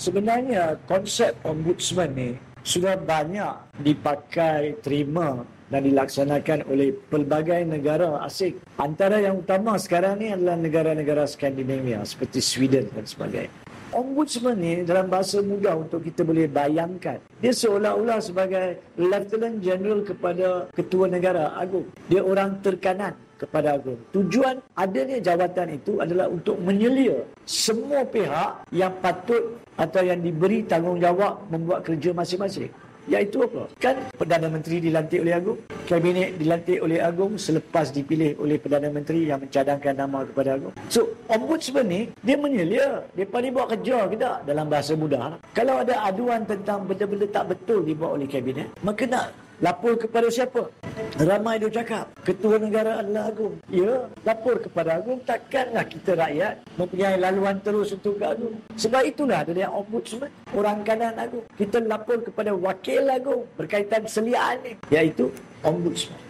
Sebenarnya konsep ombudsman ni sudah banyak dipakai, terima dan dilaksanakan oleh pelbagai negara asing. Antara yang utama sekarang ni adalah negara-negara Skandinavia seperti Sweden dan sebagainya. Ombudsman ni dalam bahasa mudah untuk kita boleh bayangkan, dia seolah-olah sebagai Lieutenant General kepada Ketua Negara Agung. Dia orang terkanan kepada Agung. Tujuan adanya jawatan itu adalah untuk menyelia semua pihak yang patut atau yang diberi tanggungjawab membuat kerja masing-masing. Iaitu apa? Kan Perdana Menteri dilantik oleh Agung, Kabinet dilantik oleh Agung selepas dipilih oleh Perdana Menteri yang mencadangkan nama kepada Agung. So, Ombudsman ni, dia menyelia. Mereka ni buat kerja ke tak? Dalam bahasa mudah. Kalau ada aduan tentang benda-benda tak betul dibuat oleh Kabinet, maka nak lapor kepada siapa? Ramai dia cakap, Ketua Negara adalah Agung. Ya, lapor kepada Agung. Takkanlah kita rakyat mempunyai laluan terus untuk ke Agung. Sebab itulah ada yang Ombudsman, orang kanan Agung. Kita lapor kepada Wakil Agung berkaitan seliaan ni, iaitu Ombudsman.